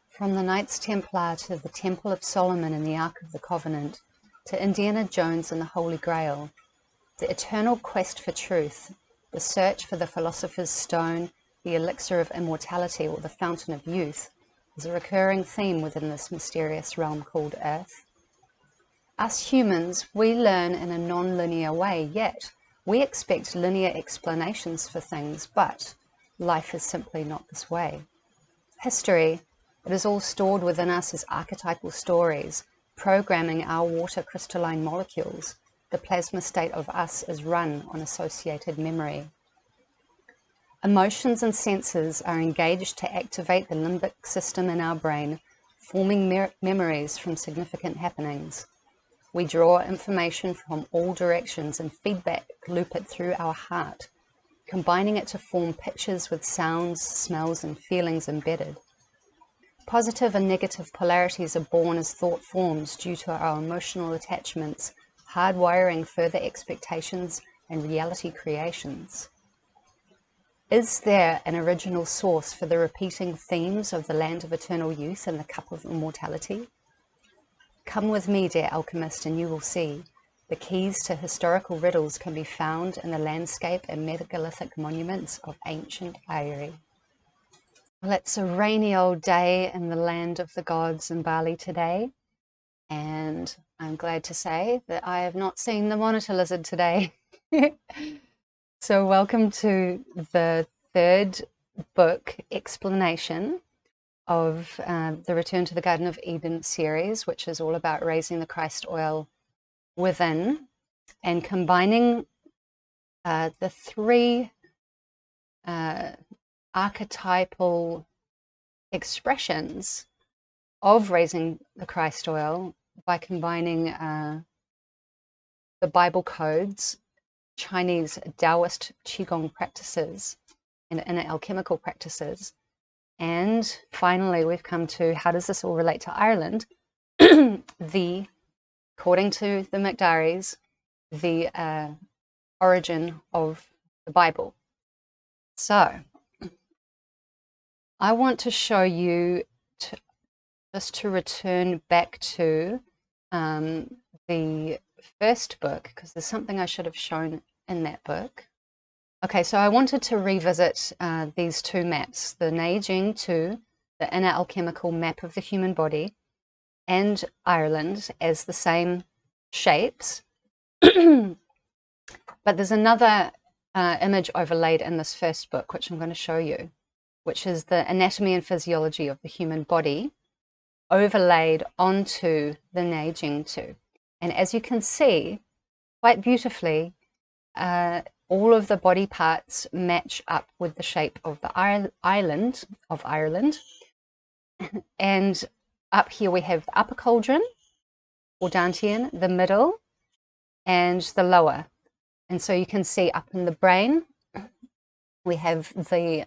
From the Knights Templar to the Temple of Solomon and the Ark of the Covenant, to Indiana Jones and the Holy Grail, the eternal quest for truth, the search for the Philosopher's Stone, the elixir of immortality, or the fountain of youth, is a recurring theme within this mysterious realm called Earth. Us humans, we learn in a non-linear way, yet we expect linear explanations for things, but life is simply not this way. History, it is all stored within us as archetypal stories, programming our water crystalline molecules. The plasma state of us is run on associated memory. Emotions and senses are engaged to activate the limbic system in our brain, forming memories from significant happenings. We draw information from all directions and feedback loop it through our heart, combining it to form pictures with sounds, smells, and feelings embedded. Positive and negative polarities are born as thought forms due to our emotional attachments, hardwiring further expectations and reality creations. Is there an original source for the repeating themes of the land of eternal youth and the cup of immortality? Come with me, dear alchemist, and you will see. The keys to historical riddles can be found in the landscape and megalithic monuments of ancient Eire. Well, it's a rainy old day in the land of the gods in Bali today, and I'm glad to say that I have not seen the monitor lizard today. So welcome to the third book explanation of the Return to the Garden of Eden series, which is all about raising the Christ oil within and combining the three archetypal expressions of raising the Christ oil by combining the Bible codes, Chinese Daoist Qigong practices, and inner alchemical practices. And finally, we've come to how does this all relate to Ireland? According to the MacDaris, the origin of the Bible. So, I want to show you, just to return back to the first book, because there's something I should have shown in that book. Okay, so I wanted to revisit these two maps, the Ne Jing Tu, the inner alchemical map of the human body, and Ireland as the same shapes. But there's another image overlaid in this first book, which I'm going to show you, which is the anatomy and physiology of the human body overlaid onto the Ne Jing Tu. And as you can see, quite beautifully, all of the body parts match up with the shape of the island of Ireland. And up here we have the upper cauldron, or Dantian, the middle, and the lower. And so you can see up in the brain, we have the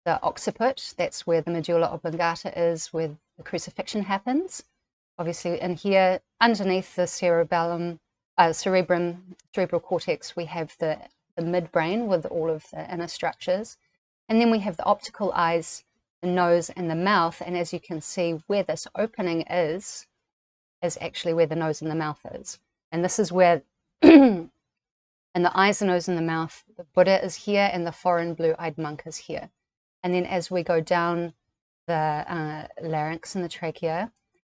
occiput. That's where the medulla oblongata is, where the crucifixion happens. Obviously, in here, underneath the cerebral cortex, we have the midbrain with all of the inner structures. And then we have the optical eyes, the nose, and the mouth. And as you can see, where this opening is actually where the nose and the mouth is. And this is where, in the eyes, the nose, and the mouth, the Buddha is here, and the foreign blue-eyed monk is here. And then as we go down the larynx and the trachea,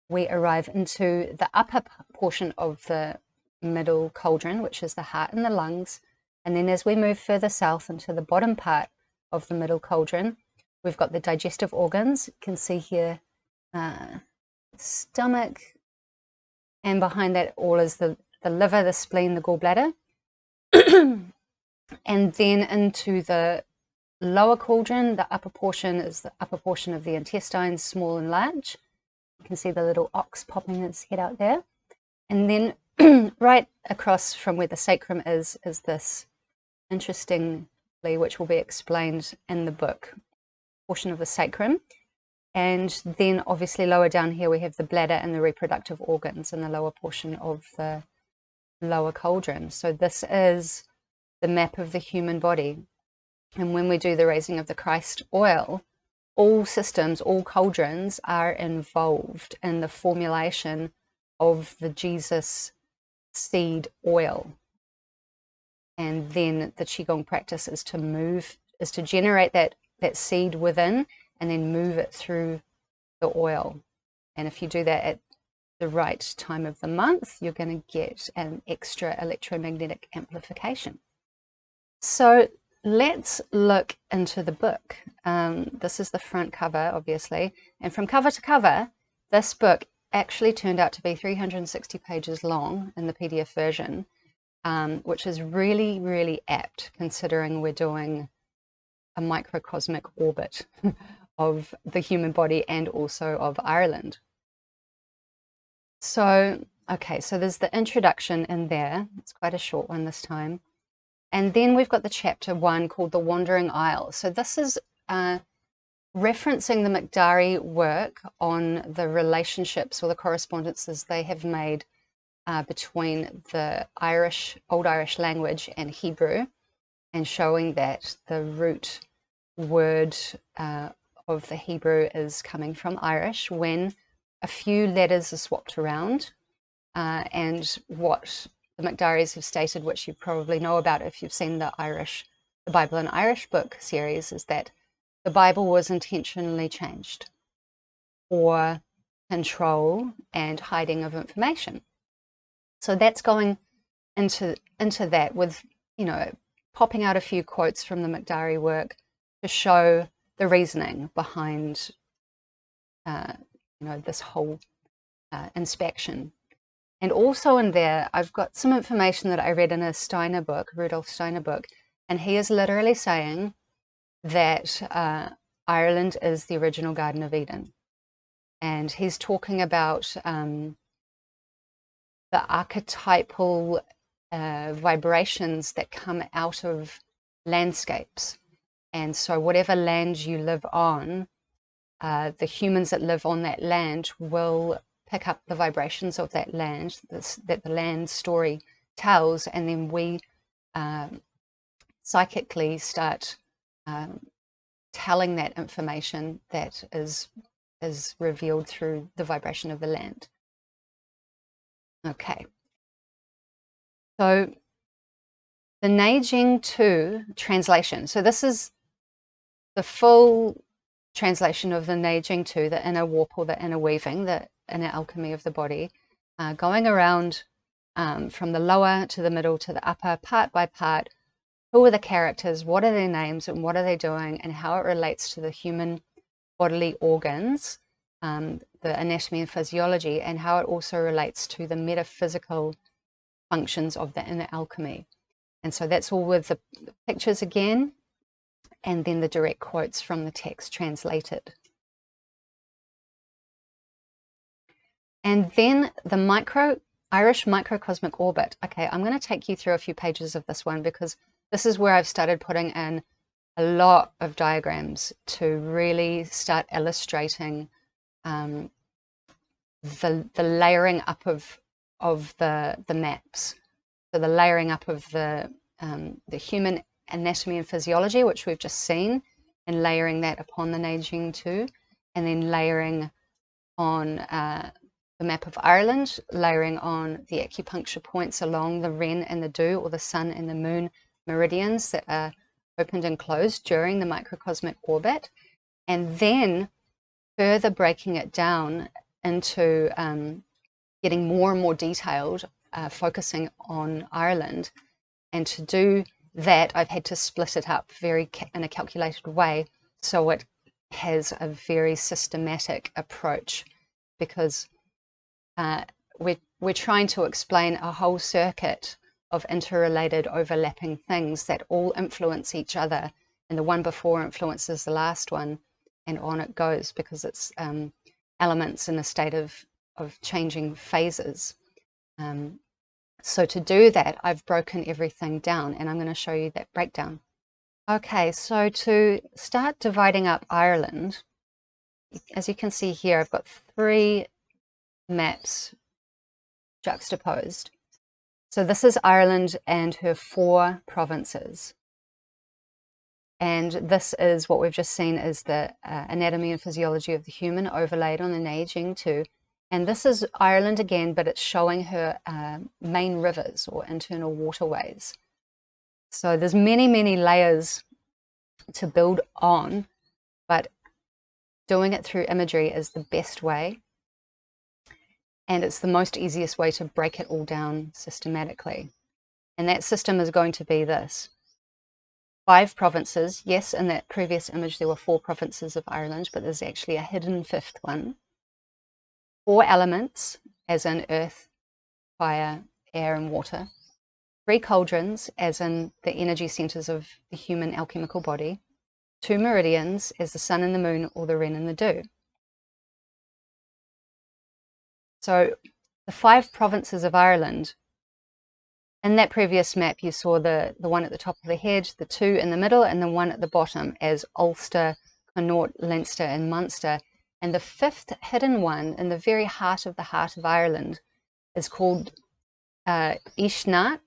we arrive into the upper portion of the middle cauldron, which is the heart and the lungs. And then as we move further south into the bottom part of the middle cauldron, we've got the digestive organs. You can see here stomach, and behind that all is the liver, the spleen, the gallbladder. And then into the lower cauldron, the upper portion is the upper portion of the intestines, small and large. You can see the little ox popping his head out there. And then right across from where the sacrum is this, interestingly, which will be explained in the book, portion of the sacrum. And then obviously lower down here we have the bladder and the reproductive organs in the lower portion of the lower cauldron. So this is the map of the human body. And when we do the raising of the Christ oil, all systems, all cauldrons are involved in the formulation of the Jesus seed oil. And then the Qigong practice is to generate that seed within and then move it through the oil. And if you do that at the right time of the month, you're going to get an extra electromagnetic amplification. So let's look into the book. This is the front cover, obviously. And from cover to cover, this book actually turned out to be 360 pages long in the PDF version, which is really, really apt considering we're doing a microcosmic orbit of the human body and also of Ireland. So, okay, so there's the introduction in there. It's quite a short one this time. And then we've got the chapter 1 called The Wandering Isle. So this is referencing the MacDari work on the relationships or the correspondences they have made between the Old Irish language and Hebrew, and showing that the root word of the Hebrew is coming from Irish when a few letters are swapped around, and what the MacDaris have stated, which you probably know about if you've seen the Bible in Irish book series, is that the Bible was intentionally changed for control and hiding of information. So that's going into that with, you know, popping out a few quotes from the MacDari work to show the reasoning behind, you know, this whole inspection. And also in there, I've got some information that I read in a Steiner book, Rudolf Steiner book, and he is literally saying that Ireland is the original Garden of Eden. And he's talking about the archetypal vibrations that come out of landscapes. And so whatever land you live on, the humans that live on that land will pick up the vibrations of that land that the land story tells, and then we psychically start telling that information that is revealed through the vibration of the land. Okay, so the Ne Jing Tu translation. So this is the full translation of the Ne Jing Tu, the inner warp or the inner weaving, the inner alchemy of the body, going around from the lower to the middle to the upper, part by part. Who are the characters, what are their names, and what are they doing, and how it relates to the human bodily organs, the anatomy and physiology, and how it also relates to the metaphysical functions of the inner alchemy. And so that's all with the pictures again, and then the direct quotes from the text translated. And then the Irish microcosmic orbit. Okay, I'm going to take you through a few pages of this one because this is where I've started putting in a lot of diagrams to really start illustrating the layering up of the maps. So the layering up of the human anatomy and physiology, which we've just seen, and layering that upon the Ne Jing Tu, and then layering on the map of Ireland, layering on the acupuncture points along the Ren and the Du, or the sun and the moon meridians that are opened and closed during the microcosmic orbit, and then further breaking it down into getting more and more detailed, focusing on Ireland. And to do that, I've had to split it up in a calculated way so it has a very systematic approach, because we're trying to explain a whole circuit of interrelated, overlapping things that all influence each other, and the one before influences the last one, and on it goes, because it's elements in a state of changing phases. So to do that, I've broken everything down, and I'm going to show you that breakdown. Okay, so to start dividing up Ireland, as you can see here, I've got 3 maps juxtaposed. So this is Ireland and her 4 provinces. And this is what we've just seen is the anatomy and physiology of the human overlaid on the Ne Jing Tu. And this is Ireland again, but it's showing her main rivers or internal waterways. So there's many, many layers to build on, but doing it through imagery is the best way. And it's the most easiest way to break it all down systematically. And that system is going to be this. 5 provinces. Yes, in that previous image there were 4 provinces of Ireland, but there's actually a hidden 5th one. 4 elements, as in earth, fire, air, and water. 3 cauldrons, as in the energy centers of the human alchemical body. 2 meridians, as the sun and the moon, or the wren and the dew. So the 5 provinces of Ireland, in that previous map you saw the one at the top of the head, the 2 in the middle, and the 1 at the bottom as Ulster, Connaught, Leinster, and Munster. And the 5th hidden one in the very heart of Ireland is called Uisneach,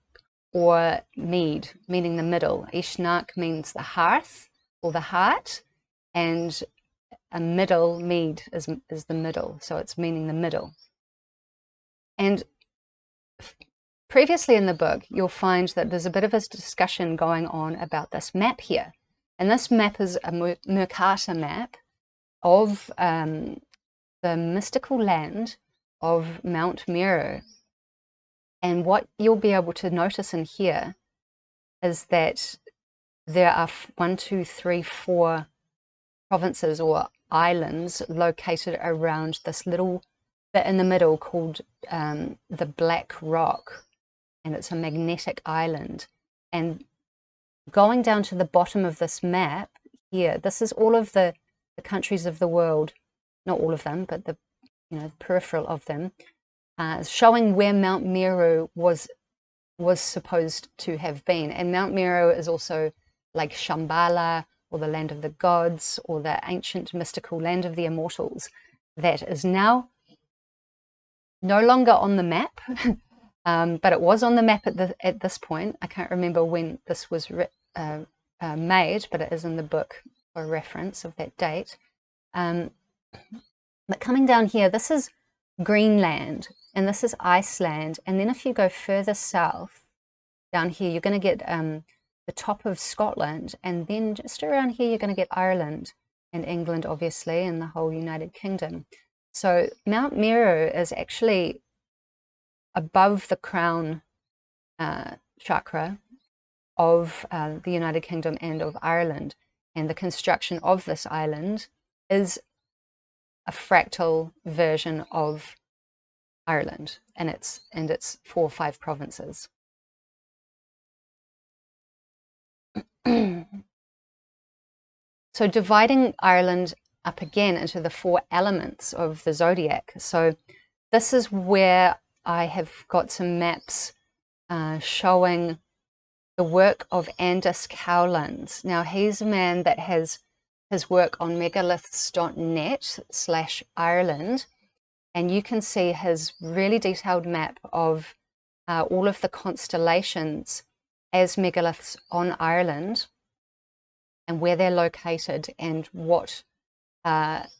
or Mead, meaning the middle. Uisneach means the hearth or the heart, and a middle, Mead, is the middle, so it's meaning the middle. And previously in the book, you'll find that there's a bit of a discussion going on about this map here. And this map is a Mercator map of the mystical land of Mount Meru. And what you'll be able to notice in here is that there are 1, 2, 3, 4 provinces or islands located around this little bit in the middle called the Black Rock, and it's a magnetic island. And going down to the bottom of this map here, this is all of the countries of the world, not all of them, but the peripheral of them, showing where Mount Meru was supposed to have been. And Mount Meru is also like Shambhala, or the land of the gods, or the ancient mystical land of the immortals, that is now no longer on the map, but it was on the map at this point. I can't remember when this was made, but it is in the book for reference of that date. But coming down here, this is Greenland, and this is Iceland. And then if you go further south, down here, you're going to get the top of Scotland, and then just around here, you're going to get Ireland and England, obviously, and the whole United Kingdom. So Mount Meru is actually above the crown chakra of the United Kingdom and of Ireland. And the construction of this island is a fractal version of Ireland and its 4 or 5 provinces. So dividing Ireland up again into the 4 elements of the Zodiac. So this is where I have got some maps showing the work of Andis Cowlands. Now he's a man that has his work on megaliths.net/Ireland, and you can see his really detailed map of all of the constellations as megaliths on Ireland, and where they're located, and what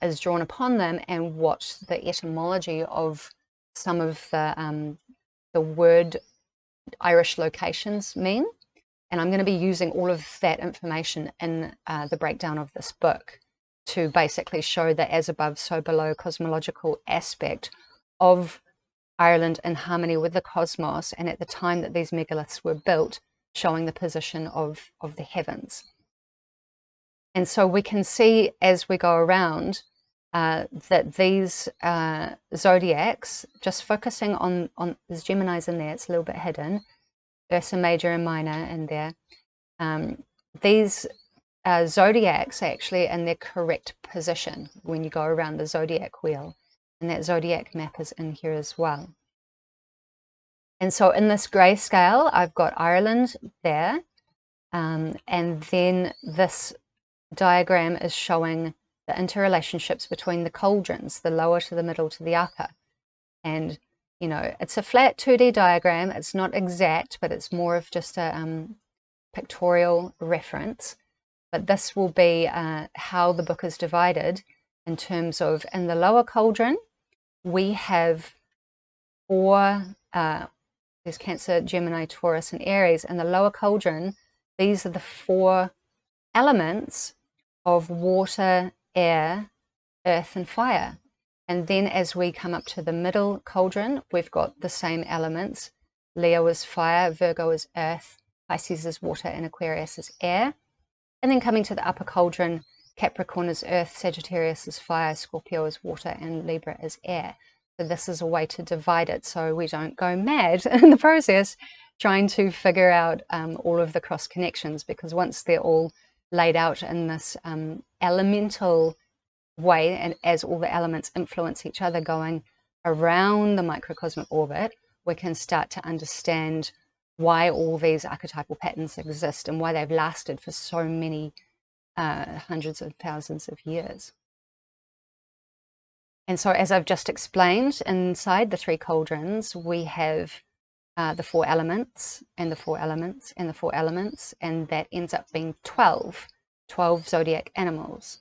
is drawn upon them, and what the etymology of some of the word Irish locations mean. And I'm going to be using all of that information in the breakdown of this book to basically show the as above, so below cosmological aspect of Ireland in harmony with the cosmos, and at the time that these megaliths were built, showing the position of the heavens. And so we can see as we go around that these zodiacs, just focusing on there's Geminis in there, it's a little bit hidden, Ursa Major and Minor in there. These zodiacs are actually in their correct position when you go around the zodiac wheel, and that zodiac map is in here as well. And so in this grayscale, I've got Ireland there, and then this diagram is showing the interrelationships between the cauldrons, the lower to the middle to the upper. And you know, it's a flat 2D diagram. It's not exact, but it's more of just a pictorial reference. But this will be how the book is divided in terms of, in the lower cauldron, we have four, there's Cancer, Gemini, Taurus, and Aries. In the lower cauldron, these are the four elements of water, air, earth, and fire. And then as we come up to the middle cauldron, we've got the same elements. Leo is fire, Virgo is earth, Pisces is water, and Aquarius is air. And then coming to the upper cauldron, Capricorn is earth, Sagittarius is fire, Scorpio is water, and Libra is air. So this is a way to divide it so we don't go mad in the process trying to figure out all of the cross connections, because once they're all laid out in this elemental way, and as all the elements influence each other going around the microcosmic orbit, we can start to understand why all these archetypal patterns exist and why they've lasted for so many hundreds of thousands of years. And so, as I've just explained, inside the three cauldrons, we have the four elements and the four elements and the four elements, and that ends up being 12 zodiac animals.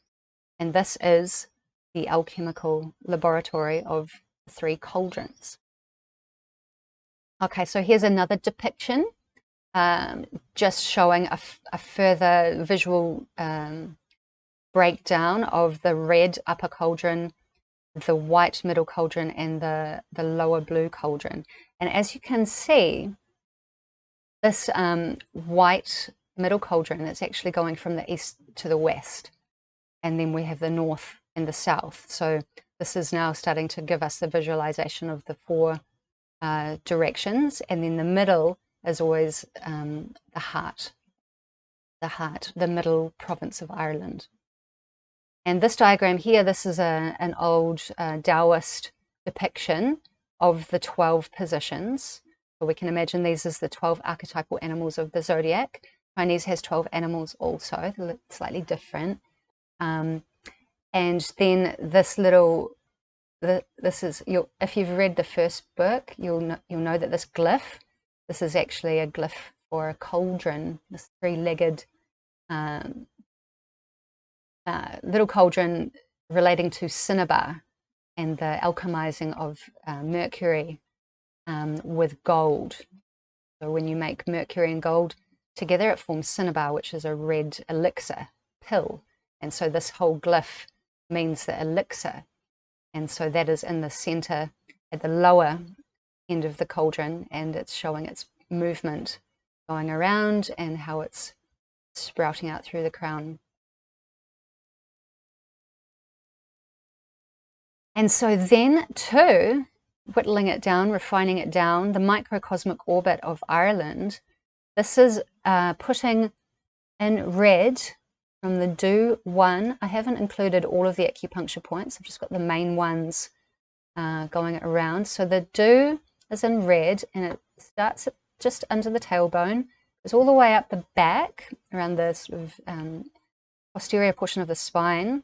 And this is the alchemical laboratory of the three cauldrons. Okay, so here's another depiction, just showing a further visual breakdown of the red upper cauldron, the white middle cauldron, and the lower blue cauldron. And as you can see, this white middle cauldron is actually going from the east to the west. And then we have the north and the south. So this is now starting to give us the visualization of the four directions. And then the middle is always the heart, the middle province of Ireland. And this diagram here, this is an old Daoist depiction of the 12 positions. So we can imagine these as the 12 archetypal animals of the Zodiac. Chinese has 12 animals also, slightly different. And then this little, this is, if you've read the first book, you'll know that this glyph, this is actually a glyph for a cauldron, this three-legged little cauldron relating to cinnabar and the alchemizing of mercury with gold. So when you make mercury and gold together, it forms cinnabar, which is a red elixir pill. And so this whole glyph means the elixir. And so that is in the center at the lower end of the cauldron, and it's showing its movement going around and how it's sprouting out through the crown. And so then too, whittling it down, refining it down, the microcosmic orbit of Ireland, this is putting in red from the Do 1. I haven't included all of the acupuncture points. I've just got the main ones going around. So the Do is in red, and it starts just under the tailbone. It's all the way up the back, around the sort of posterior portion of the spine,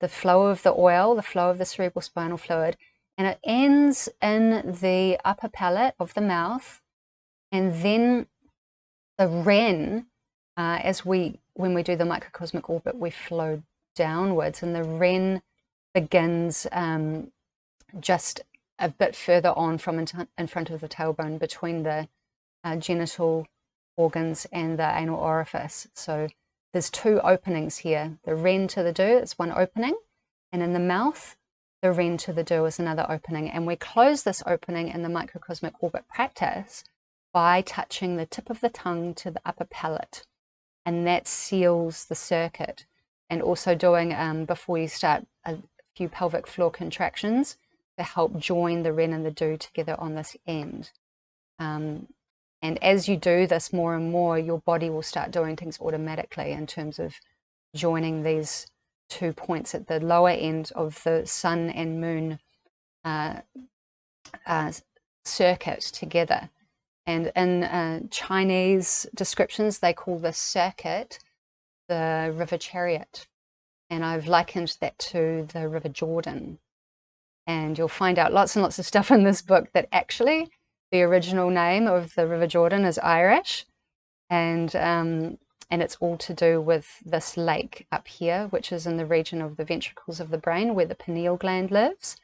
the flow of the oil, the flow of the cerebral spinal fluid, and it ends in the upper palate of the mouth, and then the Ren, when we do the microcosmic orbit, we flow downwards, and the Ren begins just a bit further on from in front of the tailbone, between the genital organs and the anal orifice. So there's two openings here. The Ren to the Do is one opening, and in the mouth, the Ren to the Do is another opening. And we close this opening in the microcosmic orbit practice by touching the tip of the tongue to the upper palate, and that seals the circuit. And also doing, before you start, a few pelvic floor contractions to help join the Ren and the Do together on this end. And as you do this more and more, your body will start doing things automatically in terms of joining these 2 points at the lower end of the sun and moon circuit together. And in Chinese descriptions, they call this circuit the river chariot. And I've likened that to the river Jordan. And you'll find out lots and lots of stuff in this book that actually the original name of the River Jordan is Irish, and it's all to do with this lake up here, which is in the region of the ventricles of the brain where the pineal gland lives.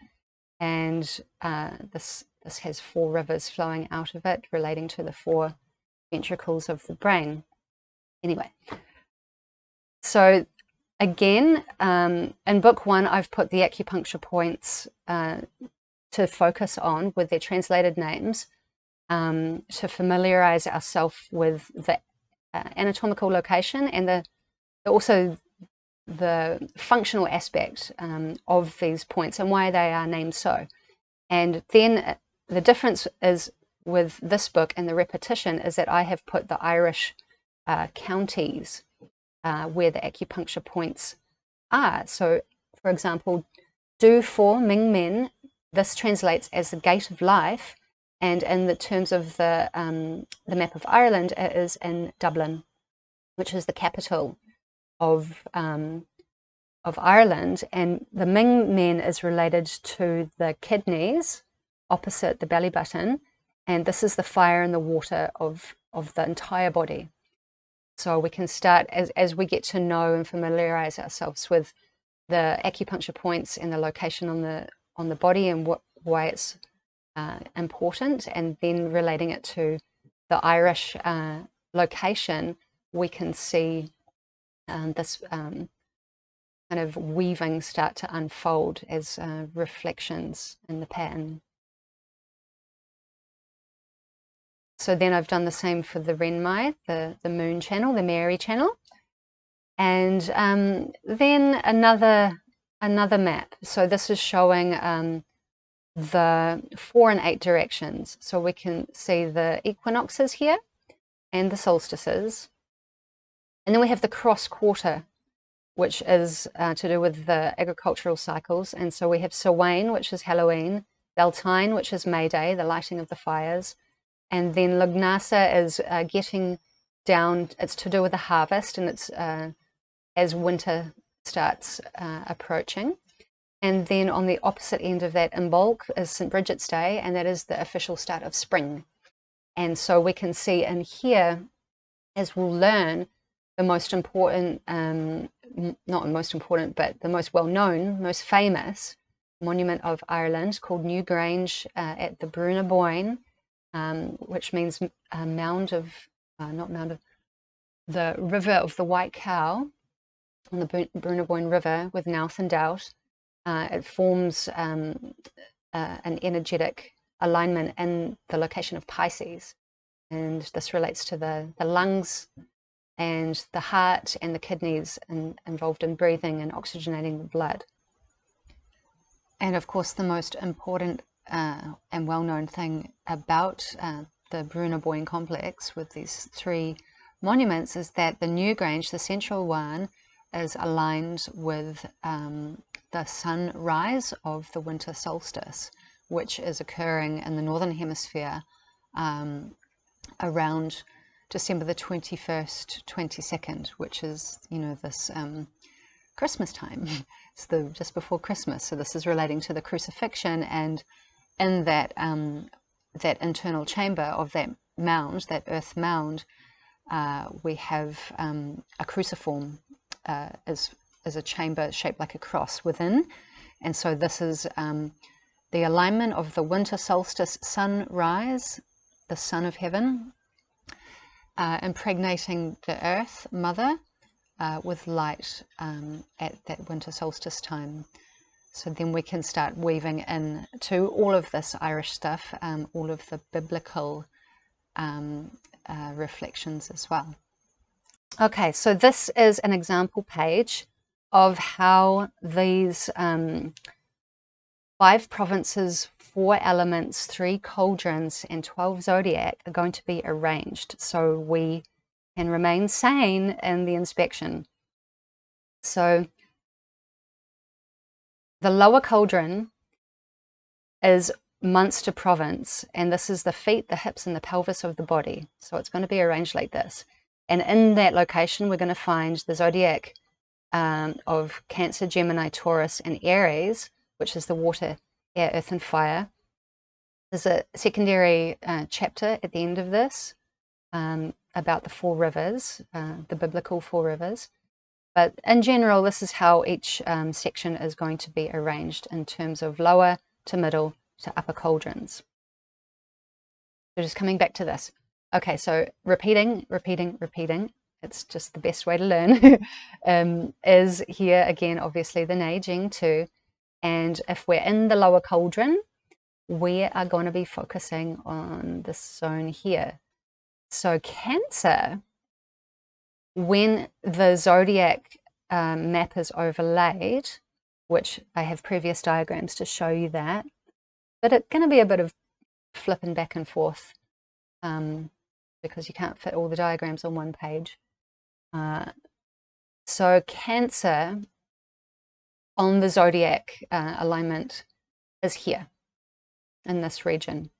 And this has 4 rivers flowing out of it relating to the 4 ventricles of the brain. Anyway, so again, in book 1, I've put the acupuncture points to focus on with their translated names, to familiarize ourselves with the anatomical location and also the functional aspect of these points and why they are named so. And then the difference is with this book and the repetition is that I have put the Irish counties where the acupuncture points are. So, for example, Du for Ming Men, this translates as the gate of life, and in the terms of the map of Ireland, it is in Dublin, which is the capital of Ireland. And the Ming Men is related to the kidneys opposite the belly button, and this is the fire and the water of the entire body. So we can start as we get to know and familiarize ourselves with the acupuncture points and the location on the body and why it's important, and then relating it to the Irish location, we can see this kind of weaving start to unfold as reflections in the pattern. So then I've done the same for the Renmai, the moon channel, the Mary channel, and then another map. So this is showing the 4 and 8 directions. So we can see the equinoxes here and the solstices. And then we have the cross quarter, which is to do with the agricultural cycles. And so we have Samhain, which is Halloween, Beltane, which is May Day, the lighting of the fires. And then Lugnasa is getting down, it's to do with the harvest, and it's as winter starts approaching. And then on the opposite end of that, Imbolc, is St. Bridget's Day, and that is the official start of spring. And so we can see in here, as we'll learn, the most important, not most important, but the most well-known, most famous monument of Ireland called Newgrange at the Brunaboyne, which means mound of, not mound of, the river of the White Cow on the Brunaboyne River with Nouth and Doubt. It forms an energetic alignment in the location of Pisces, and this relates to the lungs and the heart and the kidneys involved in breathing and oxygenating the blood. And of course, the most important and well-known thing about the Brunaboyne complex with these 3 monuments is that the Newgrange, the central one, is aligned with the sunrise of the winter solstice, which is occurring in the northern hemisphere around December the 21st, 22nd, which is, this Christmas time. It's just before Christmas. So this is relating to the crucifixion, and in that that internal chamber of that mound, that earth mound, we have a cruciform as a chamber shaped like a cross within. And so this is the alignment of the winter solstice sunrise, the sun of heaven, impregnating the earth mother with light at that winter solstice time. So then we can start weaving in to all of this Irish stuff, all of the biblical reflections as well. Okay, so this is an example page of how these 5 provinces, 4 elements, 3 cauldrons, and 12 zodiac are going to be arranged so we can remain sane in the inspection. So the lower cauldron is Munster province, and this is the feet, the hips, and the pelvis of the body. So it's going to be arranged like this. And in that location, we're going to find the zodiac of Cancer, Gemini, Taurus, and Aries, which is the water air, earth, and fire. There's a secondary chapter at the end of this about the 4 rivers, the biblical 4 rivers. But in general, this is how each section is going to be arranged in terms of lower to middle to upper cauldrons. So just coming back to this. Okay, so repeating. It's just the best way to learn. Is here again, obviously, the Ne Jing Tu. And if we're in the lower cauldron, we are going to be focusing on this zone here. So Cancer, when the Zodiac map is overlaid, which I have previous diagrams to show you that, but it's going to be a bit of flipping back and forth because you can't fit all the diagrams on one page. So Cancer on the Zodiac alignment is here in this region.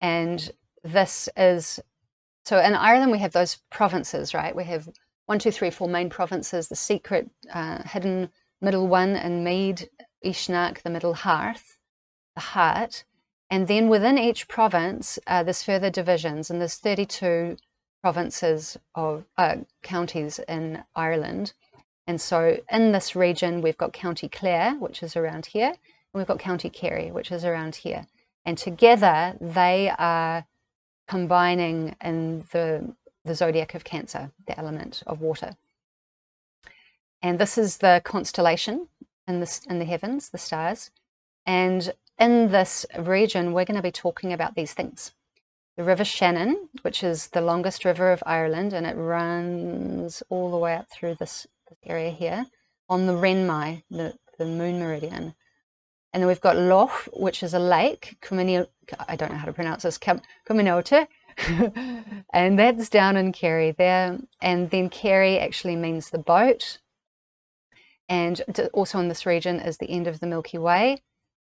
And this is, so in Ireland we have those provinces, right? We have 1, 2, 3, 4 main provinces, the secret hidden middle one in Mead, Uisneach, the middle hearth, the heart. And then within each province, there's further divisions, and there's 32 provinces of counties in Ireland. And so in this region, we've got County Clare, which is around here, and we've got County Kerry, which is around here. And together, they are combining in the Zodiac of Cancer, the element of water. And this is the constellation in the heavens, the stars. And in this region, we're going to be talking about these things. The River Shannon, which is the longest river of Ireland, and it runs all the way up through this area here, on the Renmai, the moon meridian. And then we've got Loch, which is a lake, I don't know how to pronounce this, Cuminota, and that's down in Kerry there. And then Kerry actually means the boat. And also in this region is the end of the Milky Way.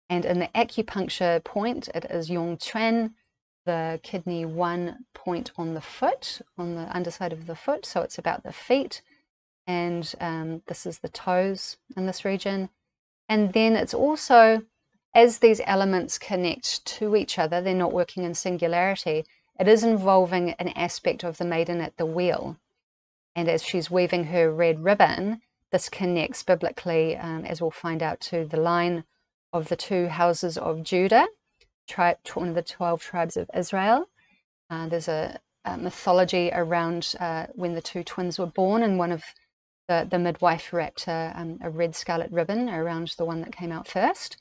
And in the acupuncture point, it is Yong Chuan, the kidney 1 point on the foot, on the underside of the foot. So it's about the feet. And this is the toes in this region. And then it's also, as these elements connect to each other, they're not working in singularity, it is involving an aspect of the maiden at the wheel. And as she's weaving her red ribbon, this connects biblically, as we'll find out, to the line of the 2 houses of Judah, one of the 12 tribes of Israel. There's a mythology around when the 2 twins were born, and one of the midwife wrapped a red scarlet ribbon around the one that came out first.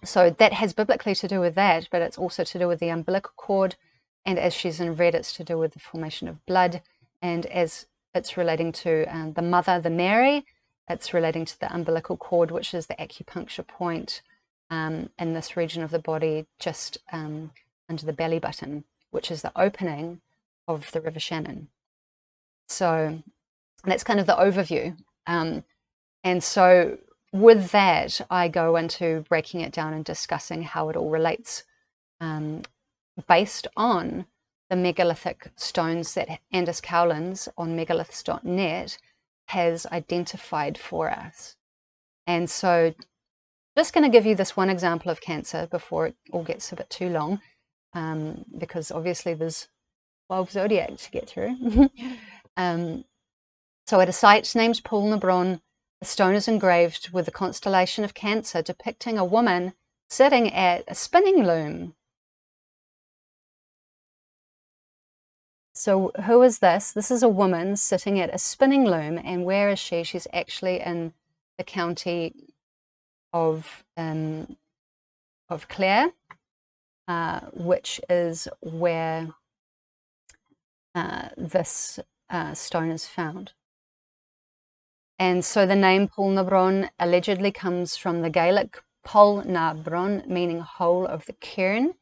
So that has biblically to do with that, but it's also to do with the umbilical cord. And as she's in red, it's to do with the formation of blood. And as it's relating to the mother, the Mary, it's relating to the umbilical cord, which is the acupuncture point in this region of the body, just under the belly button, which is the opening of the River Shannon. So that's kind of the overview. And so with that, I go into breaking it down and discussing how it all relates based on the megalithic stones that Anders Cowlands on megaliths.net has identified for us. And so just going to give you this one example of Cancer before it all gets a bit too long, because obviously there's 12 zodiacs to get through. So at a site named Pool na Bron, a stone is engraved with the constellation of Cancer depicting a woman sitting at a spinning loom. So who is this? This is a woman sitting at a spinning loom, and where is she? She's actually in the county of Clare, which is where this stone is found. And so the name Pool na Bron allegedly comes from the Gaelic Pol na Bron, meaning hole of the cairn.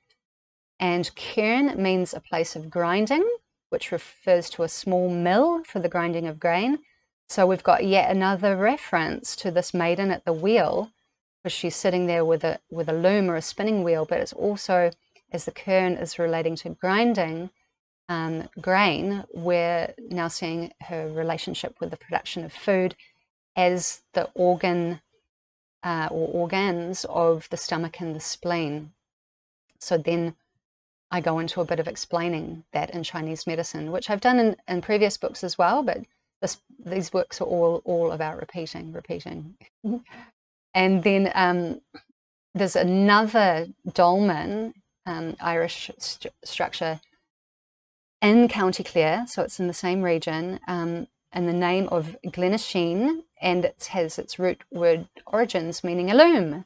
And cairn means a place of grinding, which refers to a small mill for the grinding of grain. So we've got yet another reference to this maiden at the wheel, because she's sitting there with a loom or a spinning wheel, but it's also, as the cairn is relating to grinding grain, we're now seeing her relationship with the production of food as the organ or organs of the stomach and the spleen. So then I go into a bit of explaining that in Chinese medicine, which I've done in previous books as well, but these books are all about repeating. And then there's another dolmen, Irish structure in County Clare, so it's in the same region, in the name of Glenasheen, and it has its root word origins meaning a loom,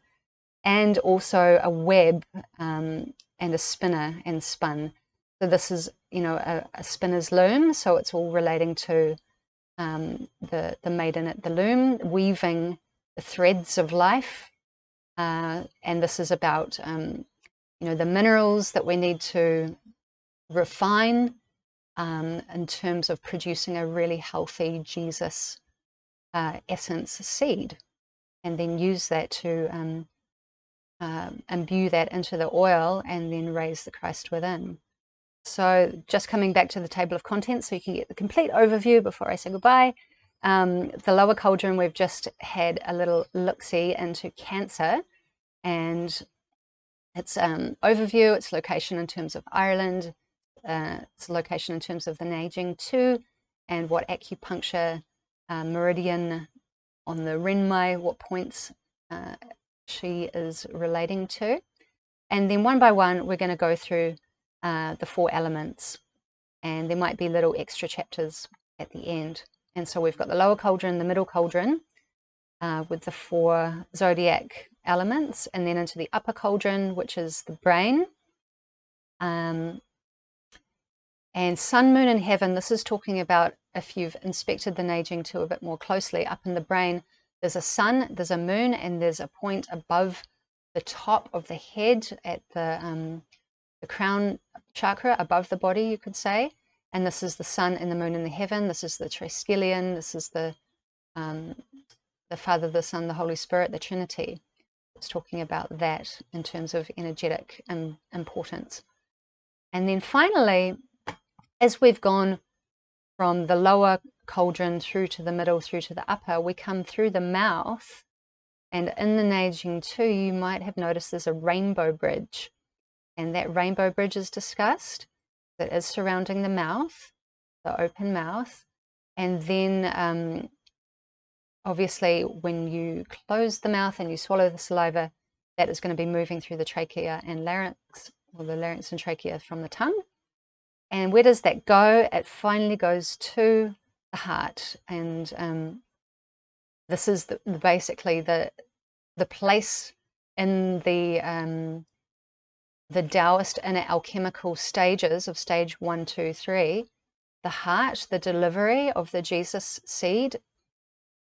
and also a web and a spinner and spun. So this is, a spinner's loom, so it's all relating to the maiden at the loom, weaving the threads of life, and this is about, the minerals that we need to refine in terms of producing a really healthy Jesus essence seed, and then use that to imbue that into the oil and then raise the Christ within. So just coming back to the table of contents so you can get the complete overview before I say goodbye. The lower cauldron, we've just had a little look-see into Cancer, and its overview, its location in terms of Ireland, its location in terms of the Ne Jing Tu, and what acupuncture meridian on the Renmai, what points she is relating to. And then one by one, we're going to go through the 4 elements, and there might be little extra chapters at the end. And so we've got the lower cauldron, the middle cauldron, with the 4 zodiac elements, and then into the upper cauldron, which is the brain. And sun, moon, and heaven, this is talking about, if you've inspected the Ne Jing Tu a bit more closely, up in the brain, there's a sun, there's a moon, and there's a point above the top of the head at the crown chakra, above the body, you could say. And this is the sun and the moon and the heaven. This is the triskelion. This is the Father, the Son, the Holy Spirit, the Trinity. It's talking about that in terms of energetic importance. And then finally, as we've gone from the lower cauldron through to the middle, through to the upper, we come through the mouth. And in the Ne Jing Tu, you might have noticed there's a rainbow bridge. And that rainbow bridge is discussed, that is surrounding the mouth, the open mouth. And then obviously when you close the mouth and you swallow the saliva, that is going to be moving through the trachea and larynx, or the larynx and trachea from the tongue. And where does that go? It finally goes to the heart. And this is basically the place in the Daoist inner alchemical stages of stage 1, 2, 3. The heart, the delivery of the Jesus seed,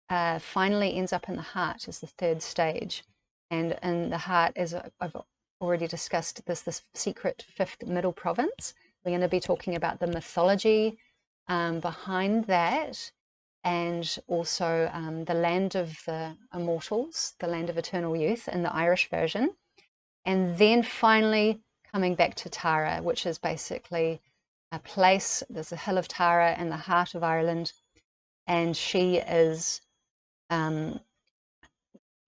finally ends up in the heart as the 3rd stage. And in the heart, as I've already discussed, there's this secret 5th middle province. We're going to be talking about the mythology behind that, and also the land of the immortals, the land of eternal youth in the Irish version. And then finally coming back to Tara, which is basically a place, there's the hill of Tara in the heart of Ireland, and she is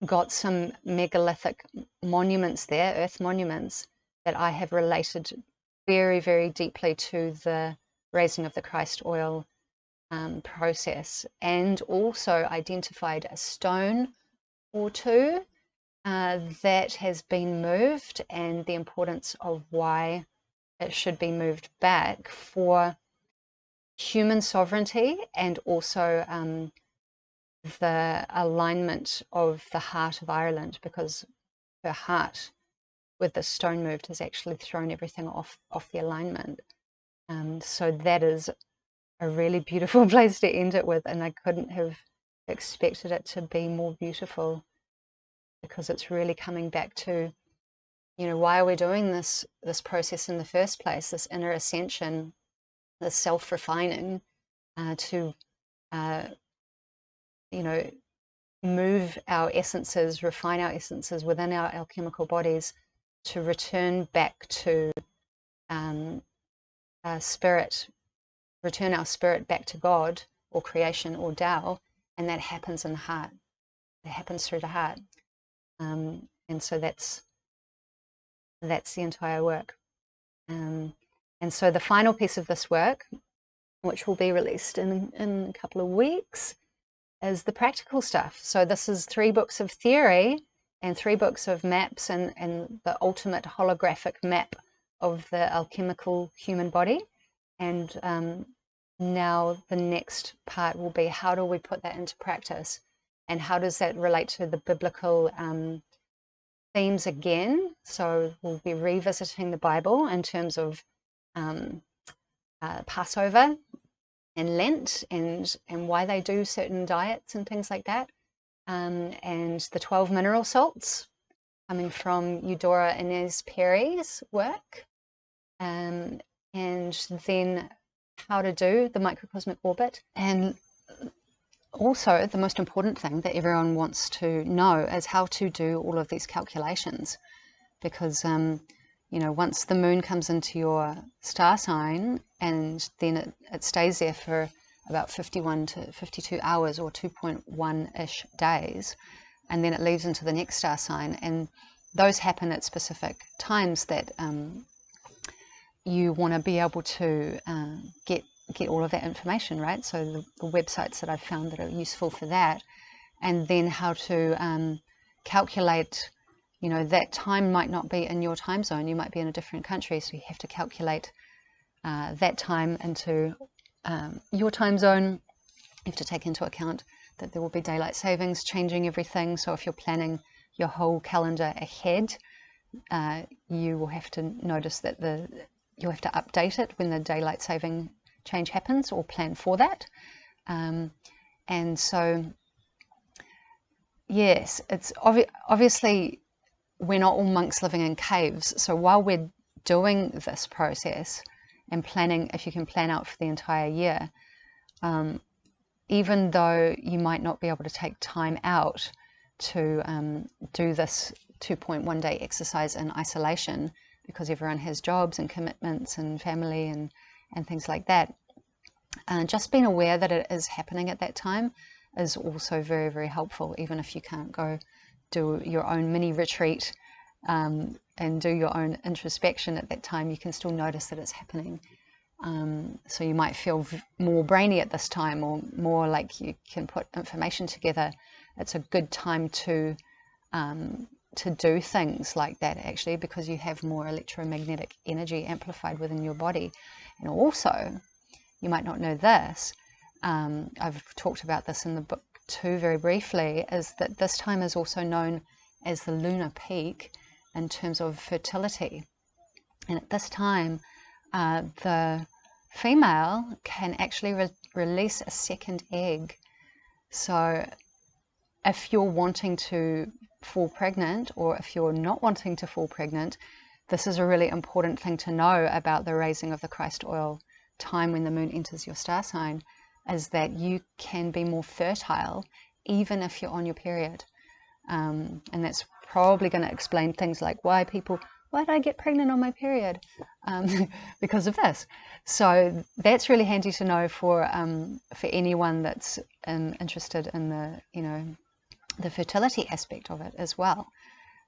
got some megalithic monuments there, earth monuments, that I have related very, very deeply to the raising of the Christ oil process, and also identified a stone or 2 that has been moved, and the importance of why it should be moved back for human sovereignty, and also the alignment of the heart of Ireland, because her heart with the stone moved has actually thrown everything off the alignment. So that is a really beautiful place to end it with, and I couldn't have expected it to be more beautiful, because it's really coming back to, why are we doing this process in the first place, this inner ascension, this self-refining, to move our essences, refine our essences within our alchemical bodies, to return back to spirit, return our spirit back to God or creation or Tao, and that happens in the heart. It happens through the heart. And so that's the entire work. And so the final piece of this work, which will be released in a couple of weeks, is the practical stuff. So this is 3 books of theory and 3 books of maps and the ultimate holographic map of the alchemical human body. And now the next part will be, how do we put that into practice? And how does that relate to the biblical themes again? So we'll be revisiting the Bible in terms of Passover and Lent and why they do certain diets and things like that. And the 12 mineral salts coming from Eudora Inez Perry's work. And then how to do the microcosmic orbit. And also the most important thing that everyone wants to know is how to do all of these calculations. Because, you know, once the moon comes into your star sign and then it stays there for about 51 to 52 hours or 2.1-ish days, and then it leaves into the next star sign, and those happen at specific times that you want to be able to get all of that information, right? So the websites that I've found that are useful for that, and then how to calculate, you know, that time might not be in your time zone, you might be in a different country, so you have to calculate that time into your time zone. You have to take into account that there will be daylight savings changing everything, so if you're planning your whole calendar ahead, you will have to notice that you'll have to update it when the daylight saving change happens, or plan for that. And so, yes, it's obviously we're not all monks living in caves. So while we're doing this process and planning, if you can plan out for the entire year, even though you might not be able to take time out to do this 2.1 day exercise in isolation, because everyone has jobs and commitments and family and things like that. Just being aware that it is happening at that time is also very, very helpful. Even if you can't go do your own mini retreat and do your own introspection at that time, you can still notice that it's happening. So you might feel more brainy at this time, or more like you can put information together. It's a good time to do things like that, actually, because you have more electromagnetic energy amplified within your body. And also, you might not know this, I've talked about this in the book too very briefly, is that this time is also known as the lunar peak in terms of fertility. And at this time, the female can actually release a second egg. So if you're wanting to fall pregnant, or if you're not wanting to fall pregnant, this is a really important thing to know about the raising of the Christ oil time when the moon enters your star sign, is that you can be more fertile even if you're on your period. And that's probably going to explain things like why did I get pregnant on my period? Because of this. So that's really handy to know for anyone that's interested in the fertility aspect of it as well.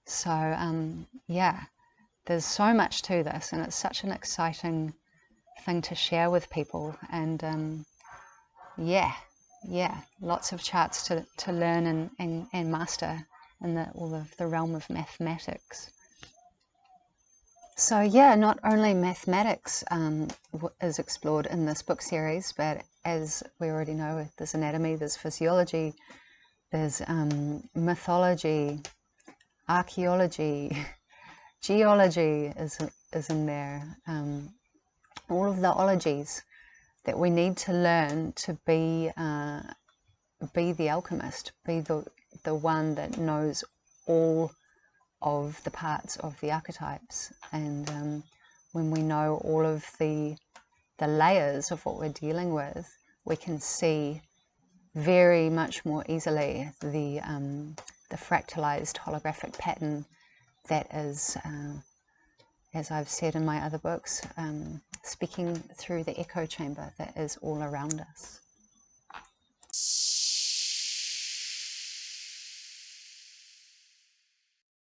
So yeah, there's so much to this, and it's such an exciting thing to share with people. And yeah, lots of charts to learn and master in all of the realm of mathematics. So yeah, not only mathematics is explored in this book series, but as we already know, there's anatomy, there's physiology, there's mythology, archaeology, geology is in there. All of the ologies that we need to learn to be the alchemist, be the one that knows all of the parts of the archetypes. And when we know all of the layers of what we're dealing with, we can see very much more easily the fractalized holographic pattern that is, as I've said in my other books, speaking through the echo chamber that is all around us.